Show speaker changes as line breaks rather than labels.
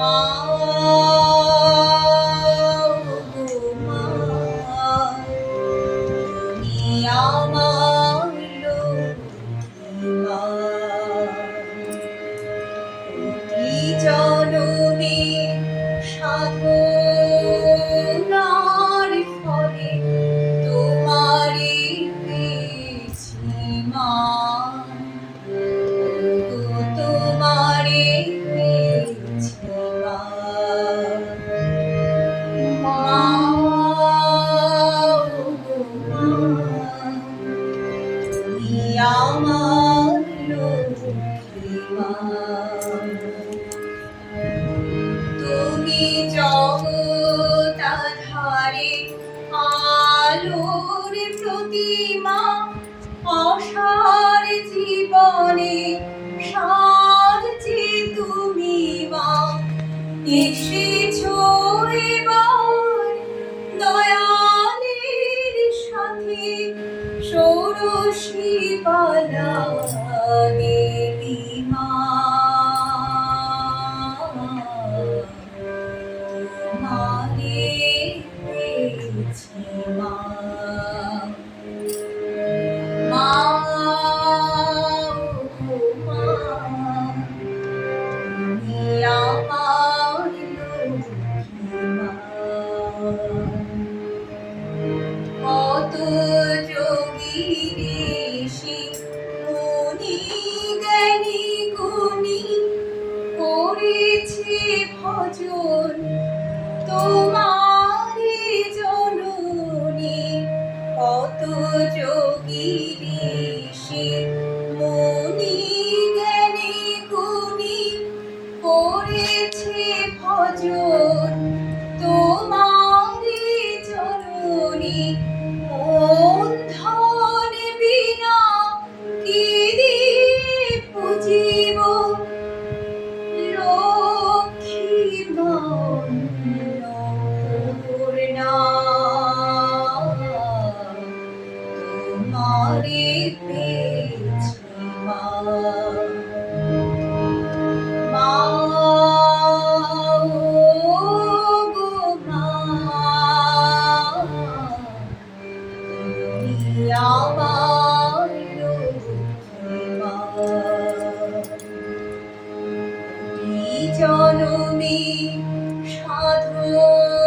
মা গো মা, তুমি আমার লক্ষ্মী মা। প্রতি জনমে সাধনার ফলে তোমারে পেয়েছি মা, তোমারে পেয়েছি মা। মা গো মা, তুমি আমার লক্ষ্মী মা। তুমি জগতাধারে আলোর প্রতিমা, অসার জীবনে সার যে তুমি মা। এসেছো এবার দয়ালের সাথে ষোড়শী পালা দেবী মা। তোমারে পেয়েছি মা। মা গো মা, তুমি আমার লক্ষ্মী মা। কত যোগী ঋষি মুনি জ্ঞানী গুণী করেছে ভজন তোমারে জননী। কত যোগী ঋষি মুনি জ্ঞানী গুণী করেছে ভজন তোমারে জননী। মন ধন বিনা কি দিয়ে পুজিব লক্ষ্মী অন্নপূর্ণা। তোমারে পেয়েছি মা। মা গো মা, তুমি আমার লক্ষ্মী মা। প্রতি জনমে সাধনা